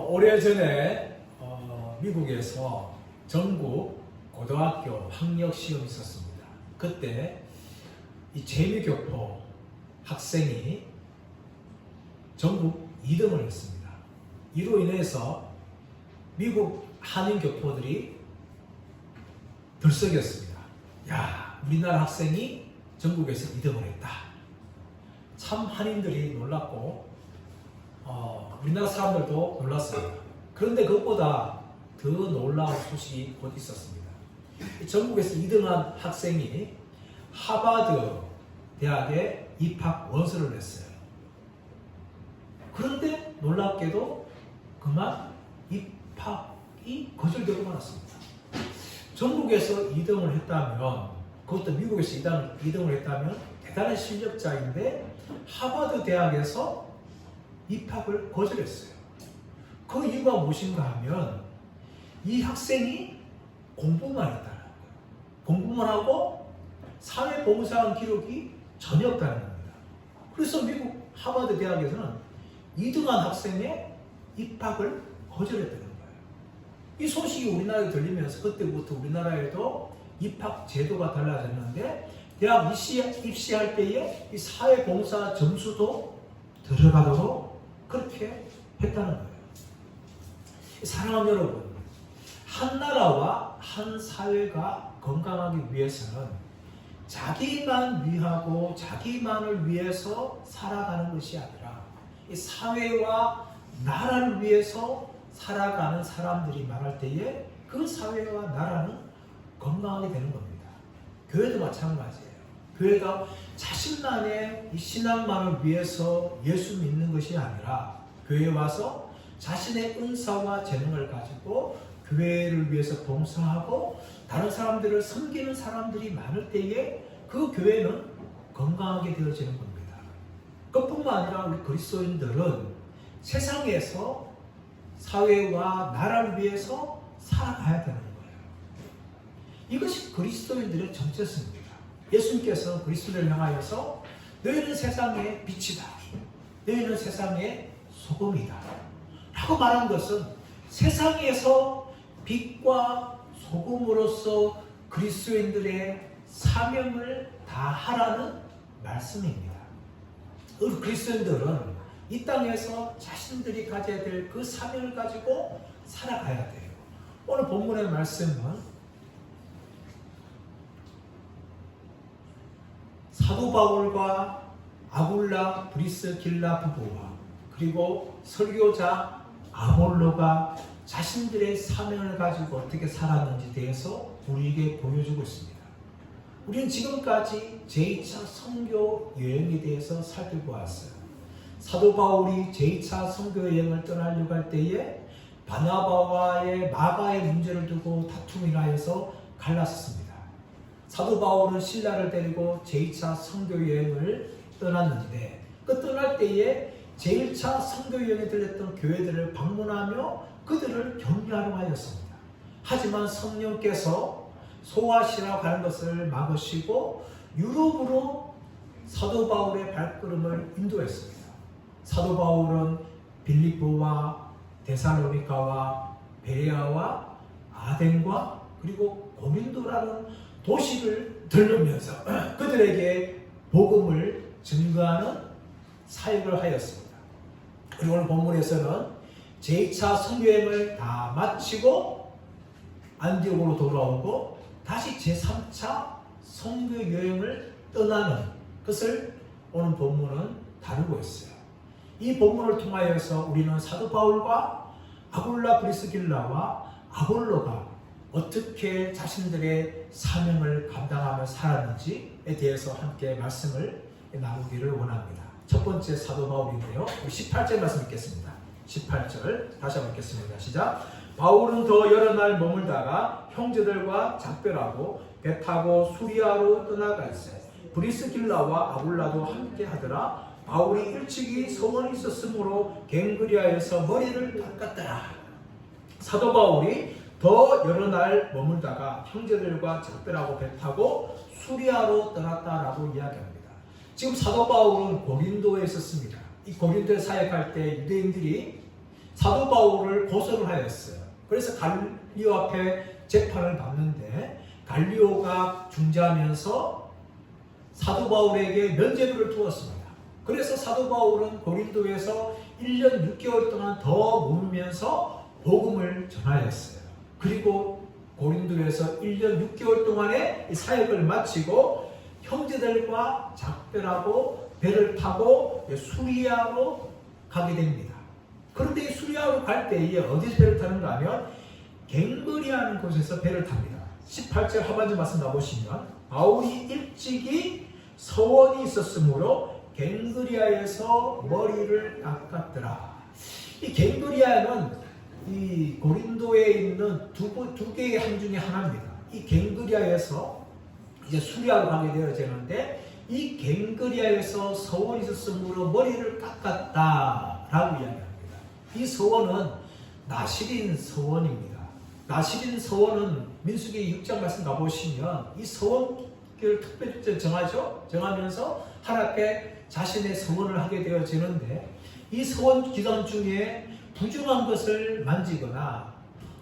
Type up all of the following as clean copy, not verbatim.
오래전에 미국에서 전국 고등학교 학력 시험이 있었습니다. 그때 이 재미교포 학생이 전국 2등을 했습니다. 이로 인해서 미국 한인 교포들이 들썩였습니다. 야, 우리나라 학생이 전국에서 2등을 했다. 참 한인들이 놀랐고 우리나라 사람들도 놀랐습니다. 그런데 그것보다 더 놀라운 소식이 곧 있었습니다. 전국에서 2등한 학생이 하버드 대학에 입학 원서를 냈어요. 그런데 놀랍게도 그만 입학이 거절되고 말았습니다. 전국에서 2등을 했다면, 그것도 미국에서 2등을 했다면 대단한 실력자인데 하버드 대학에서 입학을 거절했어요. 그 이유가 무엇인가 하면 이 학생이 공부만 했다는 거예요. 공부만 하고 사회봉사한 기록이 전혀 없다는 겁니다. 그래서 미국 하버드 대학에서는 2등한 학생의 입학을 거절했다는 거예요. 이 소식이 우리나라에 들리면서 그때부터 우리나라에도 입학 제도가 달라졌는데 대학 입시할 때에 이 사회봉사 점수도 들어가도록 그렇게 했다는 거예요. 사랑하는 여러분, 한 나라와 한 사회가 건강하기 위해서는 자기만 위하고 자기만을 위해서 살아가는 것이 아니라 이 사회와 나라를 위해서 살아가는 사람들이 많을 때에 그 사회와 나라는 건강하게 되는 겁니다. 교회도 마찬가지예요. 교회가 자신만의 이 신앙만을 위해서 예수 믿는 것이 아니라 교회에 와서 자신의 은사와 재능을 가지고 교회를 위해서 봉사하고 다른 사람들을 섬기는 사람들이 많을 때에 그 교회는 건강하게 되어지는 겁니다. 그뿐만 아니라 우리 그리스도인들은 세상에서 사회와 나라를 위해서 살아가야 되는 거예요. 이것이 그리스도인들의 정체성입니다. 예수님께서 그리스도를 향하여서 너희는 세상의 빛이다. 너희는 세상의 소금이다. 라고 말한 것은 세상에서 빛과 소금으로서 그리스도인들의 사명을 다하라는 말씀입니다. 우리 그리스도인들은 이 땅에서 자신들이 가져야 될 그 사명을 가지고 살아가야 돼요. 오늘 본문의 말씀은 사도 바울과 아굴라 브리스길라 부부와 그리고 설교자 아볼로가 자신들의 사명을 가지고 어떻게 살았는지에 대해서 우리에게 보여주고 있습니다. 우리는 지금까지 제2차 선교 여행에 대해서 살피고 왔어요. 사도 바울이 제2차 선교 여행을 떠나려고 할 때에 바나바와의 마가의 문제를 두고 다툼이 나서 갈랐습니다. 사도 바울은 신라를 데리고 제2차 선교 여행을 떠났는데 그 떠날 때에 제1차 선교 여행에 들렸던 교회들을 방문하며 그들을 격려하려 하였습니다. 하지만 성령께서 소아시라 가는 것을 막으시고 유럽으로 사도 바울의 발걸음을 인도했습니다. 사도 바울은 빌립보와 데살로니가와 베레아와 아덴과 그리고 고린도라는 도시를 들르면서 그들에게 복음을 증거하는 사역을 하였습니다. 그리고 오늘 본문에서는 제2차 선교여행을 다 마치고 안디옥으로 돌아오고 다시 제3차 선교여행을 떠나는 것을 오늘 본문은 다루고 있어요. 이 본문을 통하여서 우리는 사도 바울과 아굴라 브리스길라와 아볼로가 어떻게 자신들의 사명을 감당하며 살았는지에 대해서 함께 말씀을 나누기를 원합니다. 첫 번째 사도 바울인데요. 18절 말씀 읽겠습니다. 18절 다시 한번 읽겠습니다. 시작. 바울은 더 여러 날 머물다가 형제들과 작별하고 배 타고 수리아로 떠나가 있어요. 브리스길라와 아굴라도 함께 하더라. 바울이 일찍이 소원이 있었으므로 갱그리아에서 머리를 닦았더라. 사도 바울이 더 여러 날 머물다가 형제들과 작별하고 배 타고 수리아로 떠났다라고 이야기합니다. 지금 사도 바울은 고린도에 있었습니다. 이 고린도에 사역할 때 유대인들이 사도 바울을 고소를 하였어요. 그래서 갈리오 앞에 재판을 받는데 갈리오가 중재하면서 사도 바울에게 면죄부를 두었습니다. 그래서 사도 바울은 고린도에서 1년 6개월 동안 더 머물면서 복음을 전하였어요. 그리고 고린도에서 1년 6개월 동안의 사역을 마치고 형제들과 작별하고 배를 타고 수리아로 가게 됩니다. 그런데 이 수리아로 갈 때에 어디서 배를 타는가 하면 갱그리아라는 곳에서 배를 탑니다. 18절 하반절 말씀 가보시면 바울이 일찍이 서원이 있었으므로 갱그리아에서 머리를 깎았더라. 이 갱그리아는 이 고린도에 있는 두 개의 항 중에 하나입니다. 이 갱그리아에서 이제 수리아로 가게 되어지는데 이 갱그리아에서 서원이 있었으므로 머리를 깎았다라고 이야기합니다. 이 서원은 나시린 서원입니다. 나시린 서원은 민수기 6장 말씀 가보시면 이 서원을 특별히 정하면서 하나님께 자신의 서원을 하게 되어지는데 이 서원 기간 중에 부정한 것을 만지거나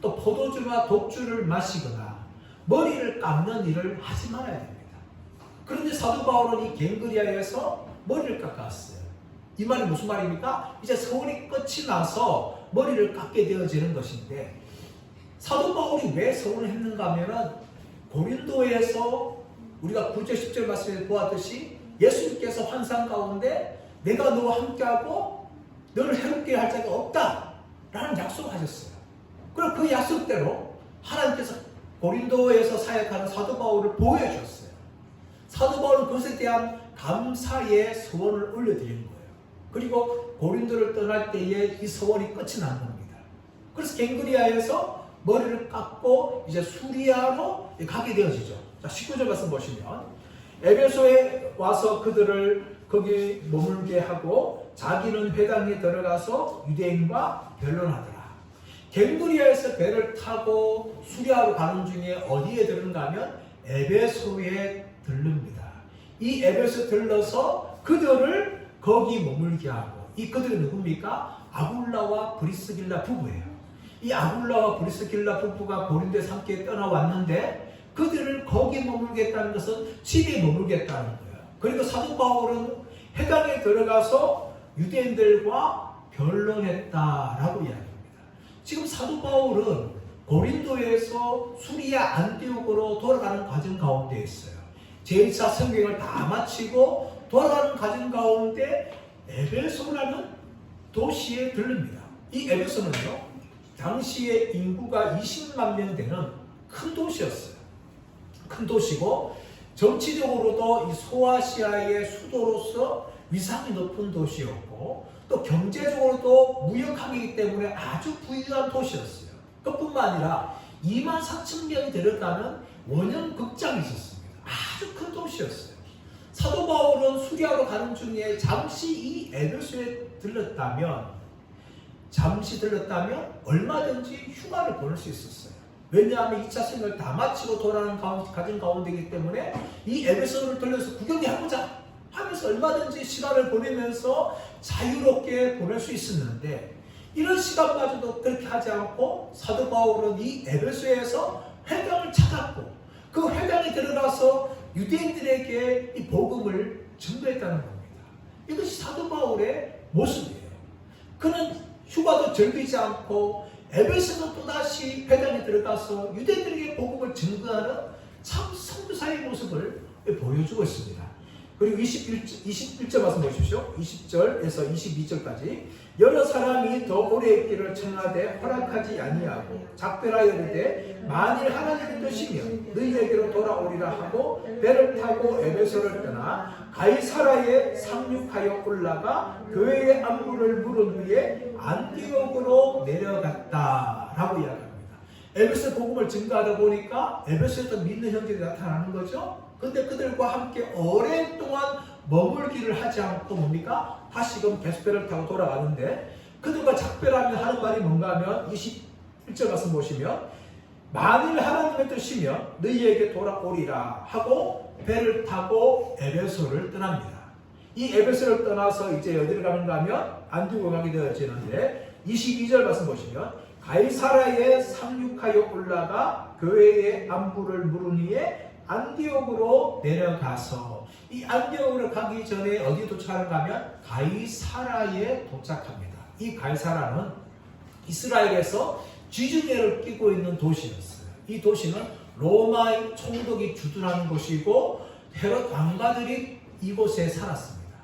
또 포도주나 독주를 마시거나 머리를 깎는 일을 하지 말아야 됩니다. 그런데 사도 바울은 이 갱그리아에서 머리를 깎았어요. 이 말이 무슨 말입니까? 이제 서원이 끝이 나서 머리를 깎게 되어지는 것인데 사도 바울이 왜 서원을 했는가 하면은 고린도에서 우리가 9절 10절 말씀에 보았듯이 예수님께서 환상 가운데 내가 너와 함께하고 너를 해롭게 할 자가 없다 라는 약속을 하셨어요. 그리고 그 약속대로 하나님께서 고린도에서 사역하는 사도 바울을 보호해 주셨어요. 사도 바울은 그것에 대한 감사의 서원을 올려드리는 거예요. 그리고 고린도를 떠날 때에 이 서원이 끝이 난 겁니다. 그래서 갱그리아에서 머리를 깎고 이제 수리아로 가게 되어지죠. 자, 19절 말씀 보시면 에베소에 와서 그들을 거기 머물게 하고 자기는 회당에 들어가서 유대인과 변론하더라. 갱그리아에서 배를 타고 수리아로 가는 중에 어디에 들른가 하면 에베소에 들릅니다. 이 에베소 들러서 그들을 거기 머물게 하고 이 그들이 누굽니까? 아굴라와 브리스길라 부부예요. 이 아굴라와 브리스길라 부부가 고린도에서 함께 떠나왔는데 그들을 거기 머물겠다는 것은 집에 머물겠다는 거예요. 그리고 사도 바울은 회당에 들어가서 유대인들과 변론했다라고 이야기합니다. 지금 사도 바울은 고린도에서 수리아 안디옥으로 돌아가는 과정 가운데 있어요. 제1차 성경을 다 마치고 돌아가는 과정 가운데 에베소라는 도시에 들릅니다. 이 에베소는요, 당시에 인구가 20만 명 되는 큰 도시였어요. 큰 도시고 정치적으로도 이 소아시아의 수도로서 위상이 높은 도시였고 또 경제적으로도 무역하기 때문에 아주 부유한 도시였어요. 그뿐만 아니라 2만 4천 명이 들어가는 원형 극장이 있었습니다. 아주 큰 도시였어요. 사도 바울은 수리아로 가는 중에 잠시 이 에베소에 들렀다면 얼마든지 휴가를 보낼 수 있었어요. 왜냐하면 2차 생을 다 마치고 돌아가는 가정 가운데이기 때문에 이 에베소를 들려서 구경해보자 하면서 얼마든지 시간을 보내면서 자유롭게 보낼 수 있었는데 이런 시간마저도 그렇게 하지 않고 사도 바울은 이 에베소에서 회당을 찾았고 그 회당에 들어가서 유대인들에게 이 복음을 전도했다는 겁니다. 이것이 사도 바울의 모습이에요. 그는 휴가도 즐기지 않고 에베소는 또다시 회당에 들어가서 유대인들에게 복음을 증거하는 참 선교사의 모습을 보여주고 있습니다. 그리고 21절 말씀 보십시오. 20절에서 22절까지 여러 사람이 더 오래 있기를 청하되 허락하지 아니하고 작별하여 이르되 만일 하나님의 뜻이면 너희에게로 돌아오리라 하고 배를 타고 에베소를 떠나 가이사라에 상륙하여 올라가 교회의 안부를 물은 후에 안디옥으로 내려갔다라고 이야기합니다. 에베소 복음을 증거하다 보니까 에베소에서 믿는 형제들이 나타나는 거죠. 근데 그들과 함께 오랜 동안 머물기를 하지 않고 뭡니까? 다시금 계속배를 타고 돌아가는데 그들과 작별하며 하는 말이 뭔가 하면 21절 말씀 보시면 만일 하나님의 뜻이면 너희에게 돌아오리라 하고 배를 타고 에베소를 떠납니다. 이 에베소를 떠나서 이제 어디를 가는가 하면 안디옥으로 가게 되어지는데 22절 말씀 보시면 가이사라에 상륙하여 올라가 교회의 안부를 물으니에 안디옥으로 내려가서, 이 안디옥으로 가기 전에 어디 도착하는가 하면 가이사라에 도착합니다. 이 가이사라는 이스라엘에서 지중해를 끼고 있는 도시였어요. 이 도시는 로마의 총독이 주둔하는 곳이고 헤롯 왕가들이 이곳에 살았습니다.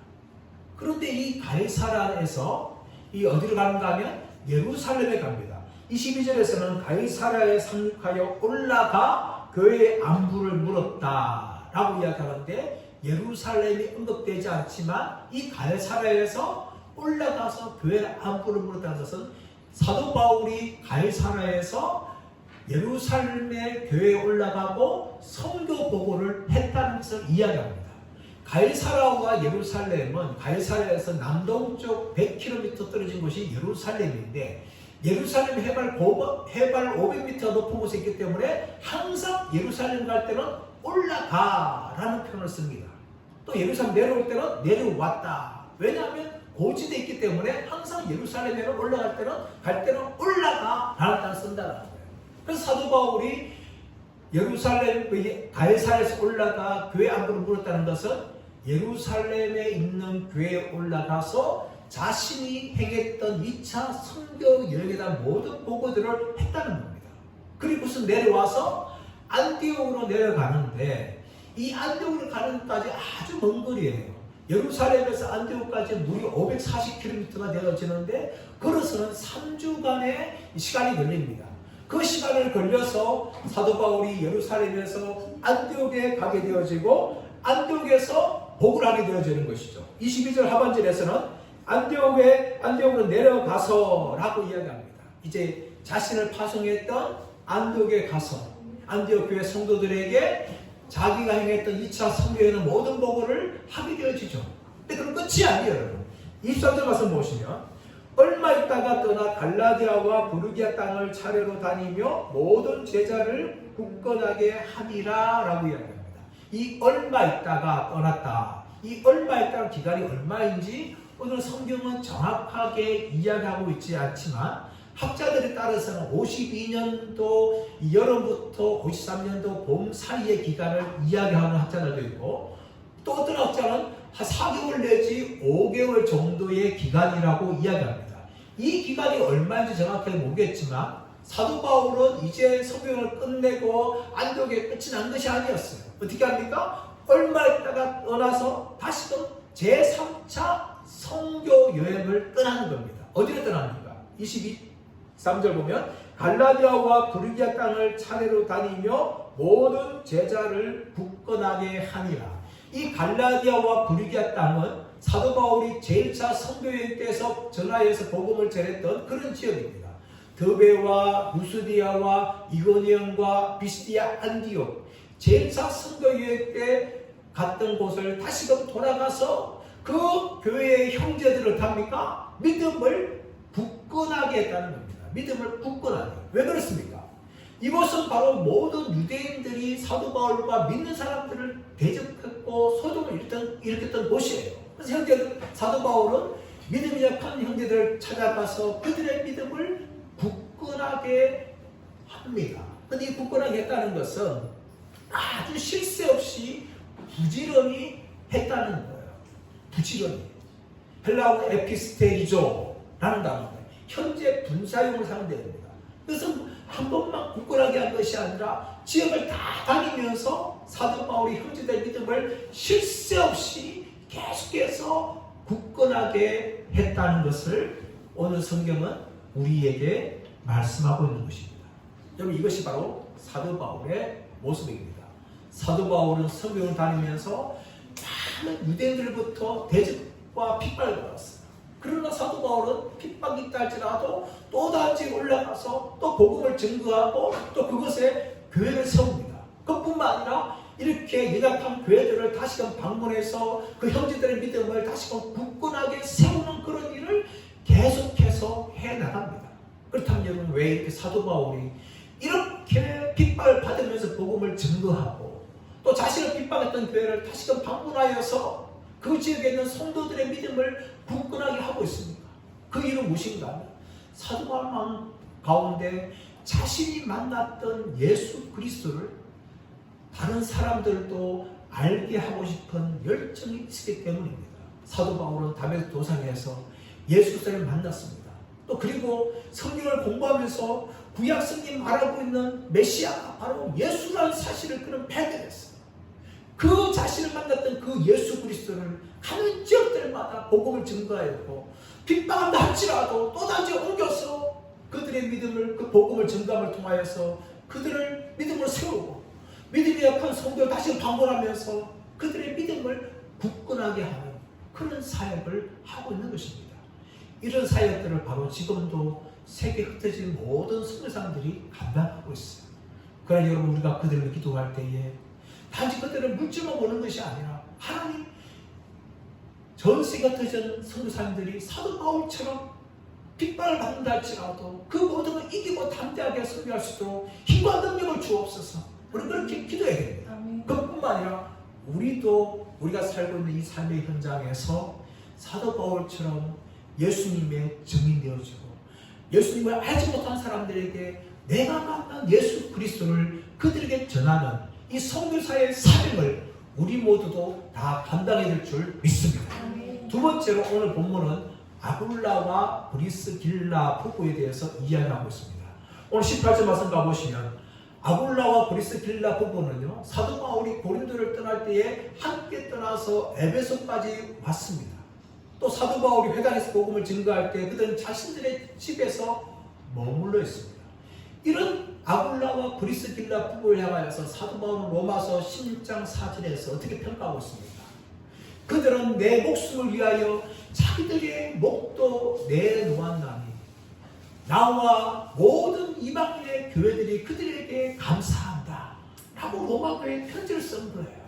그런데 이 가이사라에서 이 어디로 가는가 하면 예루살렘에 갑니다. 22절에서는 가이사라에 상륙하여 올라가 교회의 안부를 물었다 라고 이야기하는데, 예루살렘이 언급되지 않지만 이 가이사라에서 올라가서 교회의 안부를 물었다는 것은 사도 바울이 가이사라에서 예루살렘의 교회에 올라가고 선교 보고를 했다는 것을 이야기합니다. 가이사라와 예루살렘은 가이사라에서 남동쪽 100km 떨어진 곳이 예루살렘인데, 예루살렘 해발 500m 높은 곳에 있기 때문에 항상 예루살렘 갈 때는 올라가라는 표현을 씁니다. 또 예루살렘 내려올 때는 내려왔다. 왜냐하면 고지대에 있기 때문에 항상 예루살렘에는 갈 때는 올라가라는 단어를 쓴다는 거예요. 그래서 사도 바울이 예루살렘 가이사라에서 올라가 교회 안부를 물었다는 것은 예루살렘에 있는 교회에 올라가서 자신이 행했던 2차 선교 여행에 대한 모든 보고들을 했다는 겁니다. 그리고서 내려와서 안디옥으로 내려가는데, 이 안디옥으로 가는 데까지 아주 먼 거리예요. 예루살렘에서 안디옥까지 무려 540km가 되어지는데 걸어서는 3주간의 시간이 걸립니다. 그 시간을 걸려서 사도 바울이 예루살렘에서 안디옥에 가게 되어지고 안디옥에서 복을 하게 되어지는 것이죠. 22절 하반절에서는 안디옥으로 내려가서 라고 이야기합니다. 이제 자신을 파송했던 안디옥에 가서 안디옥 교회 성도들에게 자기가 행했던 2차 선교에는 모든 보고를 하게 되어지죠. 근데 그럼 끝이 아니에요, 여러분. 23절 말씀 보시면 얼마 있다가 떠나 갈라디아와 부르기아 땅을 차례로 다니며 모든 제자를 굳건하게 하니라 라고 이야기합니다. 이 얼마 있다가 떠났다. 이 얼마 있다는 기간이 얼마인지 오늘 성경은 정확하게 이야기하고 있지 않지만 학자들에 따라서는 52년도 여름부터 53년도 봄 사이의 기간을 이야기하는 학자들도 있고, 또 어떤 학자는 한 4개월 내지 5개월 정도의 기간이라고 이야기합니다. 이 기간이 얼마인지 정확하게 모르겠지만 사도 바울은 이제 성경을 끝내고 안디옥에 끝이 난 것이 아니었어요. 어떻게 합니까? 얼마 있다가 떠나서 다시금 제3차 선교 여행을 떠나는 겁니다. 어디로 떠납니까? 23절 보면 갈라디아와 부르기아 땅을 차례로 다니며 모든 제자를 굳건하게 하니라. 이 갈라디아와 부르기아 땅은 사도 바울이 제1차 선교여행 때에서 전하여서 복음을 전했던 그런 지역입니다. 드베와 루스디아와 이고니온과 비스디아 안디옥, 제1차 선교여행 때 갔던 곳을 다시금 돌아가서 그 교회의 형제들을 합니까? 믿음을 굳건하게 했다는 겁니다. 믿음을 굳건하게. 왜 그렇습니까? 이곳은 바로 모든 유대인들이 사도 바울과 믿는 사람들을 대적했고 소동을 일으켰던 곳이에요. 그래서 형제들, 사도 바울은 믿음이 약한 형제들을 찾아가서 그들의 믿음을 굳건하게 합니다. 그런데 이 굳건하게 했다는 것은 아주 쉴 새 없이 부지런히 했다는 거예요. 부지런히. 헬라어 에피스테리조라는 단어입니다. 현재 분사용을 사용되는 됩니다. 그래서 한 번만 굳건하게 한 것이 아니라 지역을 다 다니면서 사도 바울이 형제들 믿음을 쉴 새 없이 계속해서 굳건하게 했다는 것을 오늘 성경은 우리에게 말씀하고 있는 것입니다. 여러분, 이것이 바로 사도 바울의 모습입니다. 사도 바울은 성경을 다니면서 많은 유대인들부터 대적과 핍박을 받았어요. 그러나 사도 바울은 핍박이 있다 할지라도 또다시 올라가서 또 복음을 증거하고 또 그것에 교회를 세웁니다. 그뿐만 아니라 이렇게 연약한 교회들을 다시금 방문해서 그 형제들의 믿음을 다시금 굳건하게 세우는 그런 일을 계속해서 해나갑니다. 그렇다면 여러분, 왜 이렇게 사도 바울이 이렇게 핍박을 받으면서 복음을 증거하고 또 자신을 핍박했던 교회를 다시금 방문하여서 그 지역에 있는 성도들의 믿음을 굳건하게 하고 있습니까? 그 이유는 무엇인가? 사도 바울 가운데 자신이 만났던 예수 그리스도를 다른 사람들도 알게 하고 싶은 열정이 있었기 때문입니다. 사도 바울은 다메섹 도상에서 예수 그리스도를 만났습니다. 또 그리고 성경을 공부하면서 구약 성경이 말하고 있는 메시아가 바로 예수라는 사실을 그는 발견했어요. 그 자신을 만났던 그 예수 그리스도를 가는 지역들마다 복음을 증거하였고 핍박한다 할지라도 또다시 옮겨서 그들의 믿음을 그 복음을 증거함을 통하여서 그들을 믿음으로 세우고 믿음이 약한 성도를 다시 방문하면서 그들의 믿음을 굳건하게 하는 그런 사역을 하고 있는 것입니다. 이런 사역들을 바로 지금도 세계에 흩어진 모든 선교사님들이 감당하고 있어요. 그러나 여러분, 우리가 그들을 기도할 때에 단지 그들을 물질만 보는 것이 아니라 하나님, 전 세계에 흩어진 선교사님들이 사도 바울처럼 핍박을 받는다 할지라도 그 모든 걸 이기고 담대하게 설교할 수 있도록 힘과 능력을 주옵소서. 우리 그렇게 기도해야 됩니다. 그뿐만 아니라 우리가 살고 있는 이 삶의 현장에서 사도 바울처럼 예수님의 증인 되어지고 예수님을 알지 못한 사람들에게 내가 만난 예수 그리스도를 그들에게 전하는 이 선교사의 사명을 우리 모두도 다 감당해야 될 줄 믿습니다. 두 번째로 오늘 본문은 아굴라와 브리스길라 부부에 대해서 이야기하고 있습니다. 오늘 18절 말씀 가보시면 아굴라와 브리스길라 부부는요, 사도 바울이 고린도를 떠날 때에 함께 떠나서 에베소까지 왔습니다. 또 사도 바울이 회당에서 복음을 증거할 때 그들은 자신들의 집에서 머물러 있습니다. 이런 아굴라와 브리스길라 부부를 향하여서 사도 바울은 로마서 16장 4절에서 어떻게 평가하고 있습니까? 그들은 내 목숨을 위하여 자기들의 목도 내놓았나니 나와 모든 이방인의 교회들이 그들에게 감사한다 라고 로마교회에 편지를 쓴 거예요.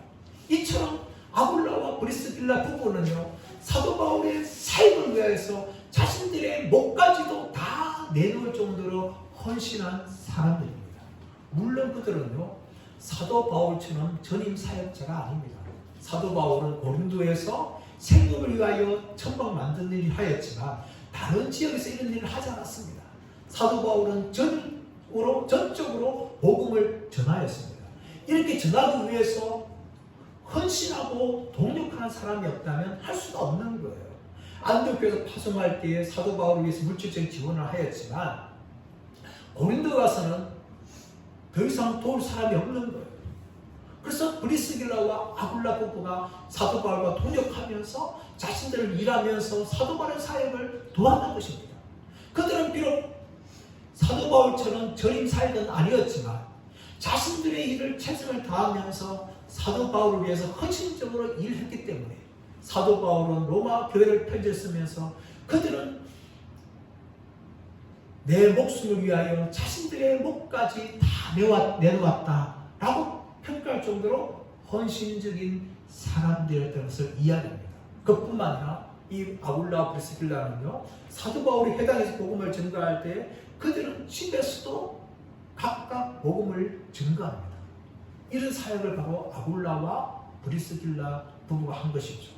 이처럼 아굴라와 브리스길라 부부는요, 사도 바울의 사역을 위하여서 자신들의 목까지도 다 내놓을 정도로 헌신한 사람들입니다. 물론 그들은요, 사도 바울처럼 전임 사역자가 아닙니다. 사도 바울은 고린도에서 생업을 위하여 천막 만드는 일을 하였지만 다른 지역에서 이런 일을 하지 않았습니다. 사도 바울은 전적으로 복음을 전하였습니다. 이렇게 전하기 위해서 헌신하고 동력하는 사람이 없다면 할 수가 없는 거예요. 안디옥교에서 파송할 때에 사도 바울을 위해서 물질적인 지원을 하였지만 고린도 가서는 더 이상 도울 사람이 없는 거예요. 그래서 브리스길라와 아굴라 부부가 사도 바울과 동역하면서 자신들을 일하면서 사도 바울의 사역을 도왔던 것입니다. 그들은 비록 사도 바울처럼 전임 사역은 아니었지만 자신들의 일을 최선을 다하면서 사도 바울을 위해서 헌신적으로 일했기 때문에 사도 바울은 로마 교회를 편지를 쓰면서 그들은 내 목숨을 위하여 자신들의 목까지 다 내놓았다라고 평가할 정도로 헌신적인 사람들이었다는 것을 이야기합니다. 그뿐만 아니라 이 아굴라와 브리스길라는요, 사도 바울이 회당에서 복음을 증거할 때 그들은 집에서도 각각 복음을 증거합니다. 이런 사역을 바로 아굴라와 브리스길라 부부가 한 것이죠.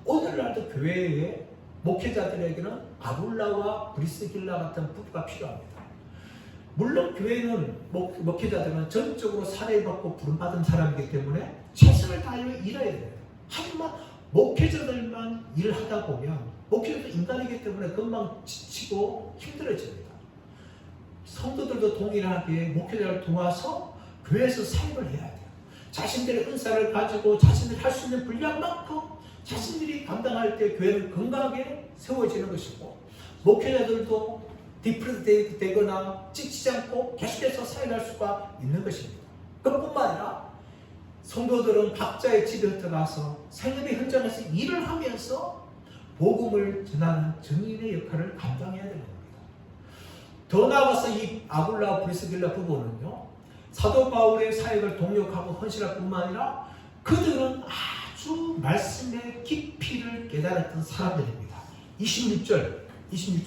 오늘날도 교회의 목회자들에게는 아굴라와 브리스길라 같은 부부가 필요합니다. 물론 교회는 목회자들은 전적으로 사례받고 부름받은 사람이기 때문에 최선을 다하여 일해야 돼요. 하지만 목회자들만 일을 하다 보면 목회자도 인간이기 때문에 금방 지치고 힘들어집니다. 성도들도 동일하게 목회자를 도와서 교회에서 사역을 해야 돼요. 자신들의 은사를 가지고 자신들이 할 수 있는 분량만큼 자신들이 감당할 때 교회는 건강하게 세워지는 것이고 목회자들도 디프레스 되거나 지치지 않고 계속해서 사역할 수가 있는 것입니다. 그뿐만 아니라 성도들은 각자의 집에 들어가서 생업의 현장에서 일을 하면서 복음을 전하는 증인의 역할을 감당해야 되는 겁니다. 더 나아가서 이 아굴라 브리스길라 부부는요, 사도 바울의 사역을 동역하고 헌신할 뿐만 아니라 그들은 아주 말씀의 깊이를 깨달았던 사람들입니다. 26절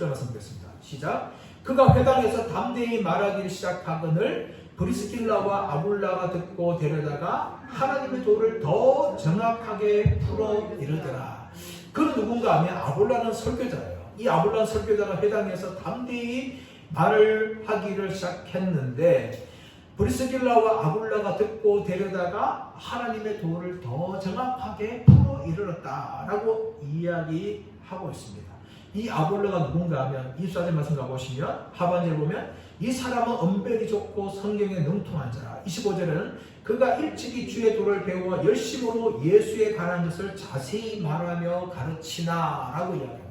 말씀 보겠습니다. 시작. 그가 회당에서 담대히 말하기를 시작하거늘 브리스길라와 아굴라가 듣고 데려다가 하나님의 도를 더 정확하게 풀어 이르더라. 그는 누군가 하면 아굴라는 설교자예요. 이 아볼로란 설교자가 회당에서 담대히 말을 하기를 시작했는데 브리스길라와 아굴라가 듣고 데려다가 하나님의 도를 더 정확하게 풀어 이르렀다라고 이야기하고 있습니다. 이 아볼로가 누군가 하면 24절 말씀 가보시면 하반절 보면 이 사람은 언변이 좋고 성경에 능통한 자라. 25절에는 그가 일찍이 주의 도를 배워 열심으로 예수에 관한 것을 자세히 말하며 가르치나 라고 이야기합니다.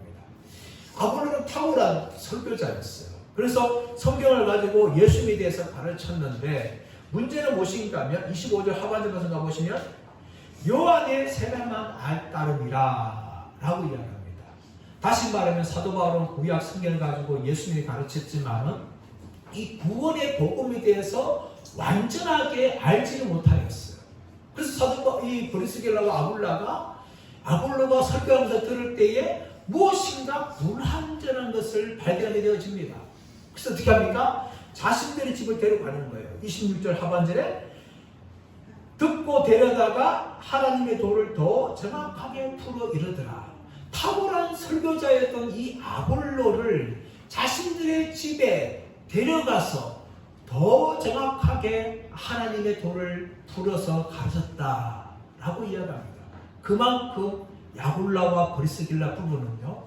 아볼로는 탁월한 설교자였어요. 그래서 성경을 가지고 예수님에 대해서 가르쳤는데 문제는 무엇인가 하면 25절 하반절 말씀 가보시면 요한의 세례만 따름이라 라고 이야기합니다. 다시 말하면 사도 바울은 구약 성경을 가지고 예수님이 가르쳤지만은 이 구원의 복음에 대해서 완전하게 알지는 못하였어요. 그래서 이 브리스길라와 아굴라가 설교하면서 들을 때에 무엇인가 불완전한 것을 발견하게 되어집니다. 그래서 어떻게 합니까? 자신들의 집을 데려가는 거예요. 26절 하반절에 듣고 데려다가 하나님의 도를 더 정확하게 풀어 이르더라. 탁월한 설교자였던 이 아볼로를 자신들의 집에 데려가서 더 정확하게 하나님의 도를 풀어서 가르쳤다라고 이야기합니다. 그만큼 아굴라와 브리스길라 부부는요,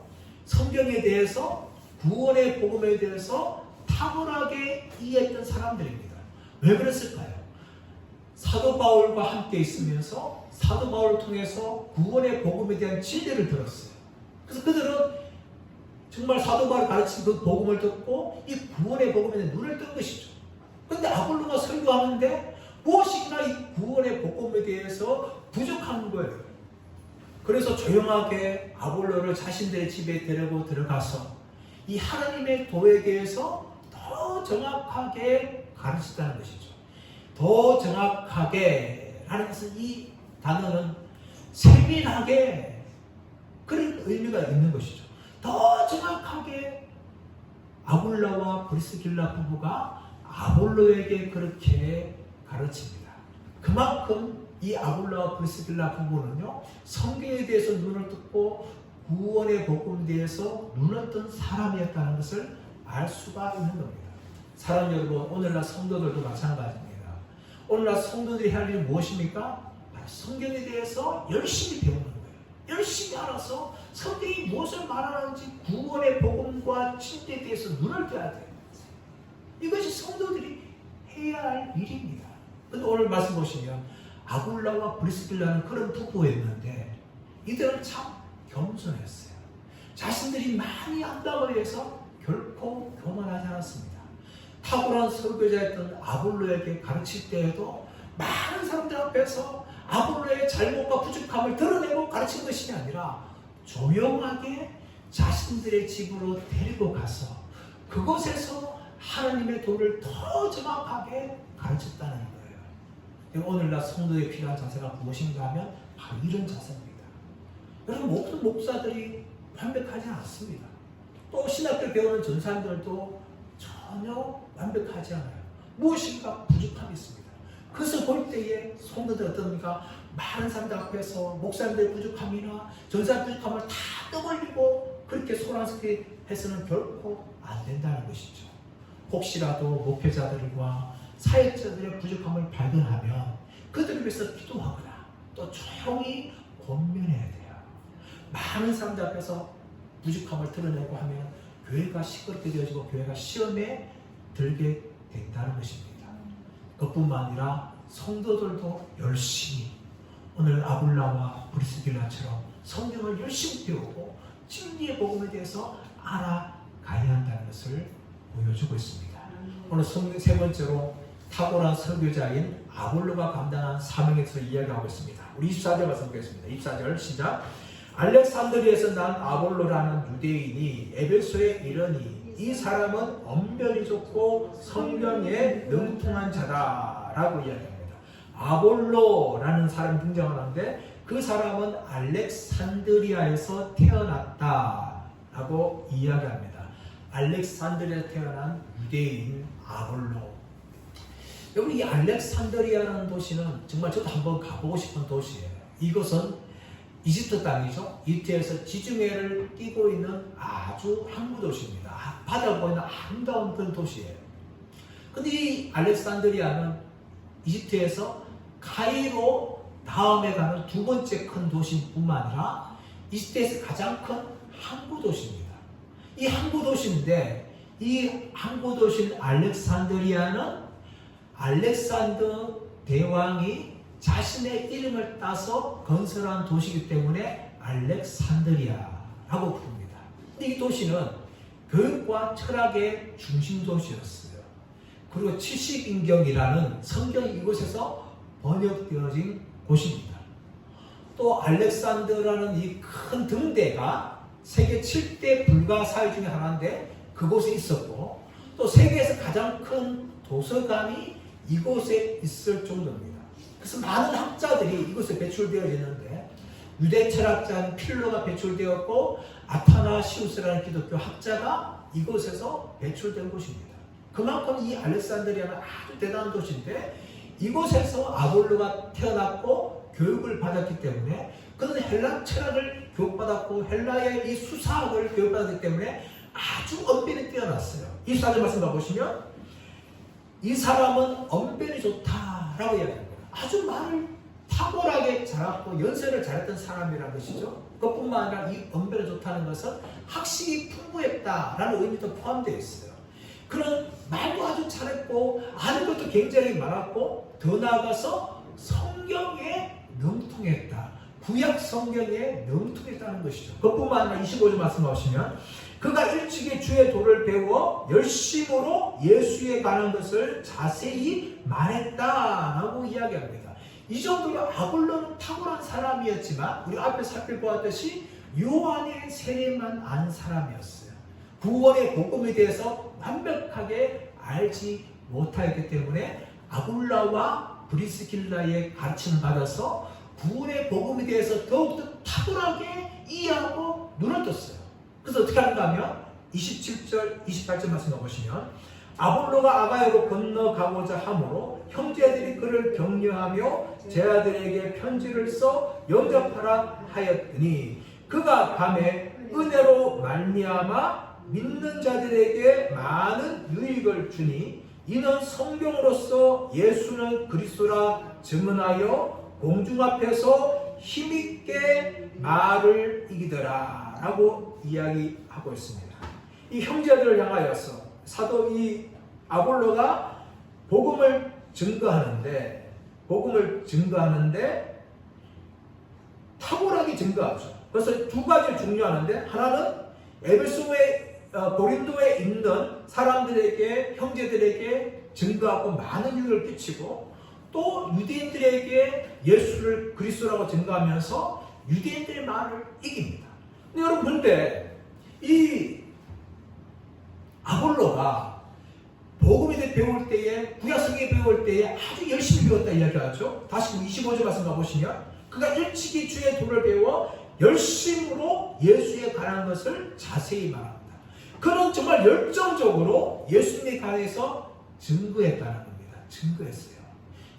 성경에 대해서 구원의 복음에 대해서 탁월하게 이해했던 사람들입니다. 왜 그랬을까요? 사도 바울과 함께 있으면서 사도 바울을 통해서 구원의 복음에 대한 진리를 들었어요. 그래서 그들은 정말 사도 바울이 가르친 그 복음을 듣고 이 구원의 복음에 눈을 뜬 것이죠. 그런데 아볼로가 설교하는데 무엇인가 이 구원의 복음에 대해서 부족한 거예요. 그래서 조용하게 아볼로를 자신들의 집에 데리고 들어가서 이 하나님의 도에 대해서 더 정확하게 가르쳤다는 것이죠. 더 정확하게 라는 것은 이 단어는 세밀하게 그런 의미가 있는 것이죠. 더 정확하게 아굴라와 브리스길라 부부가 아볼로에게 그렇게 가르칩니다. 그만큼 이 아굴라와 브리스길라 부부는요, 성경에 대해서 눈을 뜨고 구원의 복음에 대해서 눈을 뜬 사람이었다는 것을 알 수가 있는 겁니다. 사랑 여러분, 오늘날 성도들도 마찬가지입니다. 오늘날 성도들이 할 일이 무엇입니까? 성경에 대해서 열심히 배우는 거예요. 열심히 알아서 성경이 무엇을 말하는지 구원의 복음과 진리에 대해서 눈을 떠야 돼요. 이것이 성도들이 해야 할 일입니다. 근데 오늘 말씀 보시면 아굴라와 브리스길라는 그런 부부였는데 이들은 참 겸손했어요. 자신들이 많이 안다고 해서 결코 교만하지 않았습니다. 탁월한 설교자였던 아볼로에게 가르칠 때에도 많은 사람들 앞에서 아볼로의 잘못과 부족함을 드러내고 가르친 것이 아니라 조용하게 자신들의 집으로 데리고 가서 그곳에서 하나님의 도를 더 정확하게 가르쳤다는 거예요. 오늘날 성도에 필요한 자세가 무엇인가 하면 바로 이런 자세입니다. 여러분, 모든 목사들이 완벽하지 않습니다. 또 신학교 배우는 전사님들도 전혀 완벽하지 않아요. 무엇인가 부족함이 있습니다. 그래서 볼 때에 성도들 어떻습니까? 많은 사람들 앞에서 목사님들의 부족함이나 전사의 부족함을 다 떠벌리고 그렇게 소란스럽게 해서는 결코 안 된다는 것이죠. 혹시라도 목회자들과 사역자들의 부족함을 발견하면 그들을 위해서 기도하거나 또 조용히 권면해야 돼요. 많은 사람들 앞에서 부족함을 드러내고 하면 교회가 시끄럽게 되어지고 교회가 시험에 들게 된다는 것입니다. 그뿐만 아니라 성도들도 열심히 오늘 아굴라와 브리스길라처럼 성경을 열심히 배우고 진리의 복음에 대해서 알아가야 한다는 것을 보여주고 있습니다. 오늘 세 번째로 탁월한 설교자인 아볼로가 감당한 사명에 대해서 이야기하고 있습니다. 우리 24절 말씀 보겠습니다. 24절 시작. 알렉산드리아에서 난 아볼로라는 유대인이 에베소에 이르니 이 사람은 언변이 좋고 성경에 능통한 자다라고 이야기합니다. 아볼로라는 사람이 등장하는데 그 사람은 알렉산드리아에서 태어났다라고 이야기합니다. 알렉산드리아에서 태어난 유대인 아볼로. 여러분, 이 알렉산드리아라는 도시는 정말 저도 한번 가보고 싶은 도시예요. 이곳은 이집트 땅이죠. 이집트에서 지중해를 끼고 있는 아주 항구 도시입니다. 바다가 보이는 아름다운 그런 도시예요. 근데 이 알렉산드리아는 이집트에서 카이로 다음에 가는 두 번째 큰 도시뿐만 아니라 이집트에서 가장 큰 항구 도시입니다. 이 항구 도시인데 이 항구 도시인 알렉산드리아는 알렉산더 대왕이 자신의 이름을 따서 건설한 도시이기 때문에 알렉산드리아라고 부릅니다. 이 도시는 교육과 철학의 중심 도시였어요. 그리고 70인경이라는 성경이 이곳에서 번역되어진 곳입니다. 또 알렉산더라는 이 큰 등대가 세계 7대 불가사의 중에 하나인데 그곳에 있었고, 또 세계에서 가장 큰 도서관이 이곳에 있을 정도입니다. 그래서 많은 학자들이 이곳에 배출되어지는데 유대 철학자인 필로가 배출되었고 아타나시우스라는 기독교 학자가 이곳에서 배출된 곳입니다. 그만큼 이 알렉산드리아는 아주 대단한 도시인데 이곳에서 아볼로가 태어났고 교육을 받았기 때문에 그는 헬라 철학을 교육받았고 헬라의 이 수사학을 교육받았기 때문에 아주 언변이 뛰어났어요. 24절 말씀 봐보시면 이 사람은 언변이 좋다라고 이야기합니다. 아주 말을 탁월하게 잘하고 연설을 잘했던 사람이라는 것이죠. 그것뿐만 아니라 이 언변이 좋다는 것은 학식이 풍부했다라는 의미도 포함되어 있어요. 그런 말도 아주 잘했고 아는 것도 굉장히 많았고 더 나아가서 성경에 능통했다. 구약 성경에 능통했다는 것이죠. 그것뿐만 아니라 25절 말씀하시면 그가 일찍이 주의 도를 배워 열심으로 예수에 관한 것을 자세히 말했다라고 이야기합니다. 이 정도로 아볼로는 탁월한 사람이었지만 우리 앞에 살펴보았듯이 요한의 세례만 안 사람이었어요. 구원의 복음에 대해서 완벽하게 알지 못하였기 때문에 아굴라와 브리스길라의 가르침을 받아서 구원의 복음에 대해서 더욱더 탁월하게 이해하고 눈을 떴어요. 그래서 어떻게 하는가 하면 27절, 28절 말씀을 보시면 아볼로가 아가야로 건너가고자 하므로 형제들이 그를 격려하며 제자들에게 편지를 써 영접하라 하였더니 그가 밤에 은혜로 말미암아 믿는 자들에게 많은 유익을 주니 이는 성경으로서 예수는 그리스도라 증언하여 공중 앞에서 힘있게 말을 이기더라 라고 이야기하고 있습니다. 이 형제들을 향하여서 사도 이 아볼로가 복음을 증거하는데 탁월하게 증거하죠. 그래서 두 가지를 중요하는데 하나는 에베소에 고린도에 있는 사람들에게 형제들에게 증거하고 많은 유익을 끼치고 또 유대인들에게 예수를 그리스도라고 증거하면서 유대인들의 말을 이깁니다. 근데 여러분 그런데 이 아볼로가 복음에 대해 배울 때에 구약성경에 배울 때에 아주 열심히 배웠다 이야기하죠. 다시 25절 말씀 가보시면 그가 일찍이 주의 도를 배워 열심으로 예수에 관한 것을 자세히 말합니다. 그는 정말 열정적으로 예수님에 관해서 증거했다는 겁니다. 증거했어요.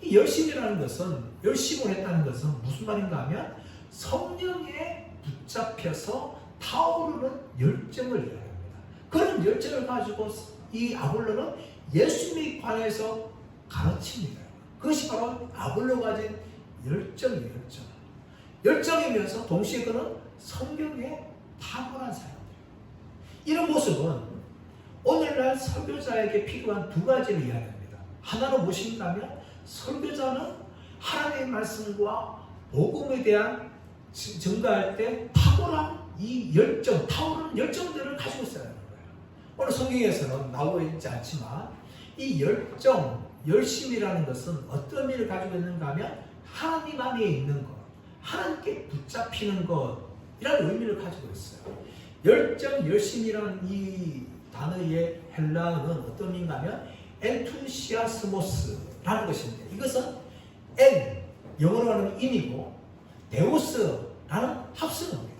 이 열심이라는 것은 열심을 했다는 것은 무슨 말인가 하면 성령에 붙잡혀서 타오르는 열정을 이야기합니다. 그런 열정을 가지고 이 아볼로는 예수님에 관해서 가르칩니다. 그것이 바로 아볼로가 가진 열정이에요. 열정이면서 동시에 그는 성경에 탁월한 사람이에요. 이런 모습은 오늘날 설교자에게 필요한 두 가지를 이야기합니다. 하나는 무엇인가 하면 설교자는 하나님의 말씀과 복음에 대한 증거할 때 탁월한 이 열정, 탁월한 열정들을 가지고 있어야 하는 거예요. 오늘 성경에서는 나오고 있지 않지만 이 열정, 열심이라는 것은 어떤 의미를 가지고 있는가 하면 하나님 안에 있는 것, 하나님께 붙잡히는 것이라는 의미를 가지고 있어요. 열정, 열심이라는 이 단어의 헬라어는 어떤 의미인가 하면 엔투시아스모스라는 것인데 이것은 영어로 하면 인이고 데오스라는 합성어입니다.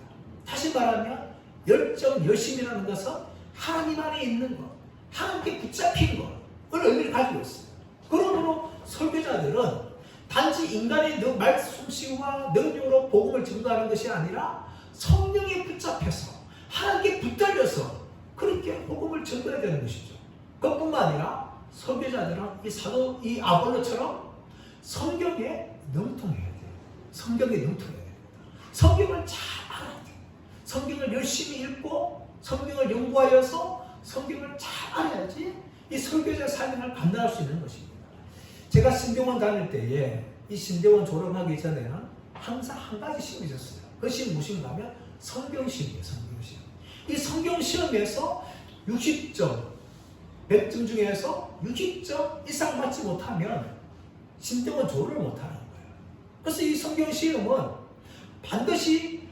다시 말하면 열정, 열심이라는 것은 하나님 안에 있는 것, 하나님께 붙잡힌 것, 그런 의미를 가지고 있어요. 그러므로 설교자들은 단지 인간의 말솜씨와 능력으로 복음을 증거하는 것이 아니라 성령에 붙잡혀서 하나님께 붙들려서 그렇게 복음을 전해야 되는 것이죠. 그뿐만 아니라 설교자들은 이 아볼로처럼 성경에 능통해야 돼요. 성경에 능통해야 돼요. 성경을 잘 알아야 돼요. 성경을 열심히 읽고 성경을 연구하여서 성경을 잘 알아야지 이 설교자 사명을 감당할 수 있는 것입니다. 제가 신대원 다닐 때에 이 신대원 졸업하기 전에는 항상 한 가지 시험이 있었어요. 그 시험 무엇인가 하면 성경시험이에요. 성경시험. 이 성경시험에서 60점, 100점 중에서 60점 이상 받지 못하면 신대원 졸업을 못하는 거예요. 그래서 이 성경시험은 반드시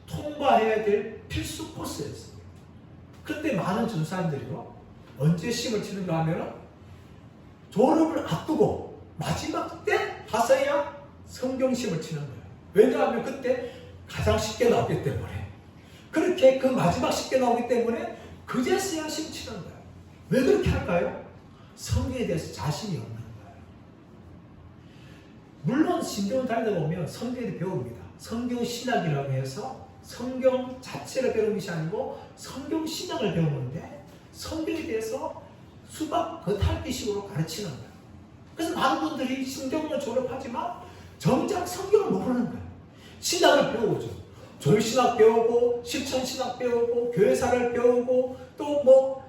통과해야 될 필수 코스였습니다. 그런데 많은 전사님들이요, 언제 시험을 치는가 하면 졸업을 앞두고 마지막 때 가서야 성경시험을 치는 거예요. 왜냐하면 그때 가장 쉽게 나오기 때문에. 그렇게 그 마지막 쉽게 나오기 때문에 그제서야 시험 치는 거예요. 왜 그렇게 할까요? 성경에 대해서 자신이 없는 거예요. 물론 신대원 다니다 보면 성경에 배웁니다. 성경 신학이라고 해서 성경 자체를 배우는 것이 아니고 성경 신학을 배우는데 성경에 대해서 수박 겉핥기식으로 가르치는 거예요. 그래서 많은 분들이 신대원을 졸업하지만 정작 성경을 모르는 거예요. 신학을 배우죠. 조율신학 배우고 실천신학 배우고 교회사를 배우고 또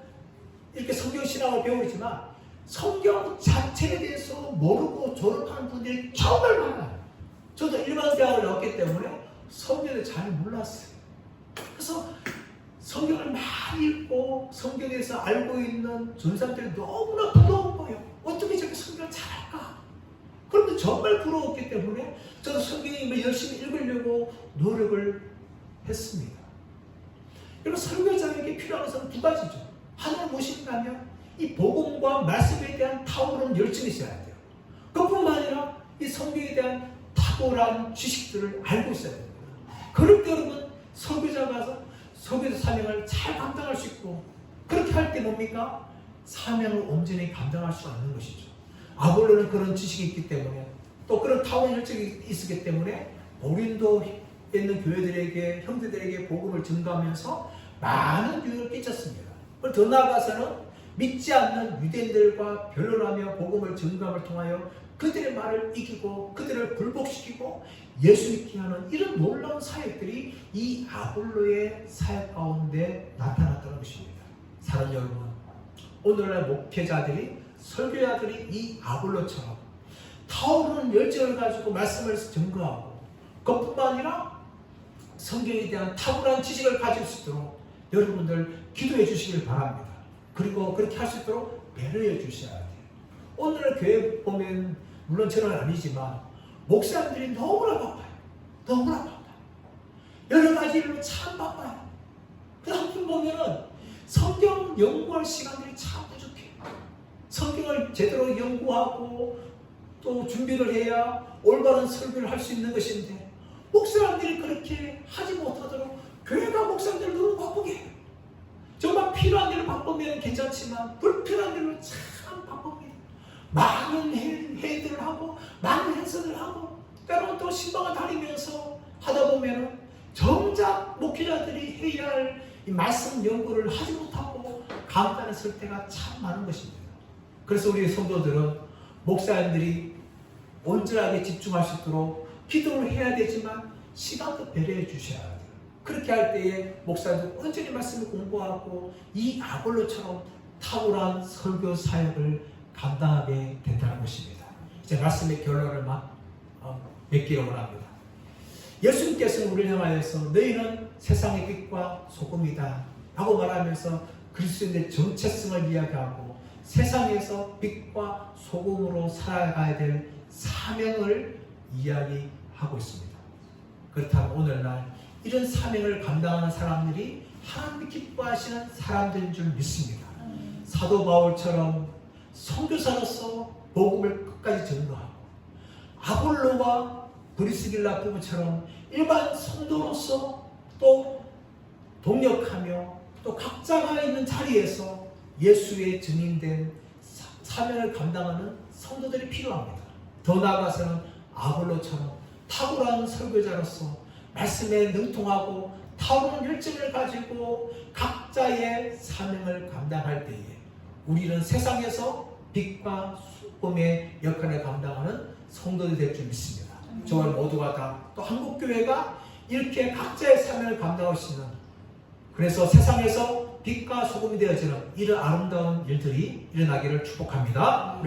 이렇게 성경신학을 배우지만 성경 자체에 대해서 모르고 졸업하는 분들이 정말 많아요. 저도 일반 대학을 나왔기 때문에 성경을 잘 몰랐어요. 그래서 성경을 많이 읽고 성경에 대해서 알고 있는 전사들이 너무나 부러운 거예요. 어떻게 저렇게 성경을 잘할까? 그런데 정말 부러웠기 때문에 저도 성경을 열심히 읽으려고 노력을 했습니다. 그리고 설교자에게 필요한 것은 두 가지죠. 하나는 무엇인가 하면 이 복음과 말씀에 대한 탁월한 열정이 있어야 돼요. 그뿐만 아니라 이 성경에 대한 탁월한 지식들을 알고 있어야 됩니다. 그럴 때 여러분 설교자가 설교자 사명을 잘 감당할 수 있고, 그렇게 할 때 뭡니까? 사명을 온전히 감당할 수 없는 것이죠. 아볼로는 그런 지식이 있기 때문에 또 그런 탁월한 열정이 있었기 때문에 고린도에 있는 교회들에게 형제들에게 복음을 증거하면서 많은 유익을 끼쳤습니다. 더 나아가서는 믿지 않는 유대인들과 변론하며 복음을 증거함을 통하여 그들의 말을 이기고 그들을 굴복시키고 예수 믿게 하는 이런 놀라운 사역들이 이 아볼로의 사역 가운데 나타났다는 것입니다. 사랑하는 여러분, 오늘날 목회자들이 설교자들이 이 아볼로처럼 타오르는 열정을 가지고 말씀을 증거하고 그것뿐만 아니라 성경에 대한 탁월한 지식을 가질 수 있도록 여러분들 기도해 주시길 바랍니다. 그리고 그렇게 할 수 있도록 배려해 주셔야 돼요. 오늘 교회 보면 물론 저는 아니지만 목사님들이 너무나 바빠요. 너무나 바빠요. 여러 가지 일로 참 바빠요. 그 한편 보면은 성경 연구할 시간들이 참 부족해요. 성경을 제대로 연구하고 또 준비를 해야 올바른 설교를 할 수 있는 것인데 목사님들이 그렇게 하지 못하도록 교회가 목사님들을 너무 바쁘게 해요. 정말 필요한 일을 바쁘면 괜찮지만 불필요한 일로 참 바쁩니다. 많은 회의들을 하고 많은 행사를 하고 때로는 또 신방을 다니면서 하다 보면 정작 목회자들이 해야 할 이 말씀 연구를 하지 못하고 감당에 설 때가 참 많은 것입니다. 그래서 우리 성도들은 목사님들이 온전하게 집중할 수 있도록 기도를 해야 되지만 시간도 배려해 주셔야 돼요. 그렇게 할 때에 목사님도 온전히 말씀을 공부하고 이 아볼로처럼 탁월한 설교 사역을 감당하게 된다는 것입니다. 이제 말씀의 결론을 맺기를 원합니다. 예수님께서는 우리를 향하여서 너희는 세상의 빛과 소금이다 라고 말하면서 그리스도인의 정체성을 이야기하고 세상에서 빛과 소금으로 살아가야 될 사명을 이야기하고 있습니다. 그렇다면 오늘날 이런 사명을 감당하는 사람들이 하나님이 기뻐하시는 사람들인 줄 믿습니다. 사도 바울처럼 선교사로서 복음을 끝까지 전도하고 아볼로와 브리스길라 부부처럼 일반 성도로서 또 동역하며 또 각자가 있는 자리에서 예수의 증인된 사명을 감당하는 성도들이 필요합니다. 더 나아가서는 아볼로처럼 탁월한 설교자로서 말씀에 능통하고 타오르는 열정을 가지고 각자의 사명을 감당할 때에 우리는 세상에서 빛과 소금의 역할을 감당하는 성도들이 될 줄 믿습니다. 저와 모두가 다 또 한국교회가 이렇게 각자의 사명을 감당할 수 있는, 그래서 세상에서 빛과 소금이 되어지는 이런 아름다운 일들이 일어나기를 축복합니다.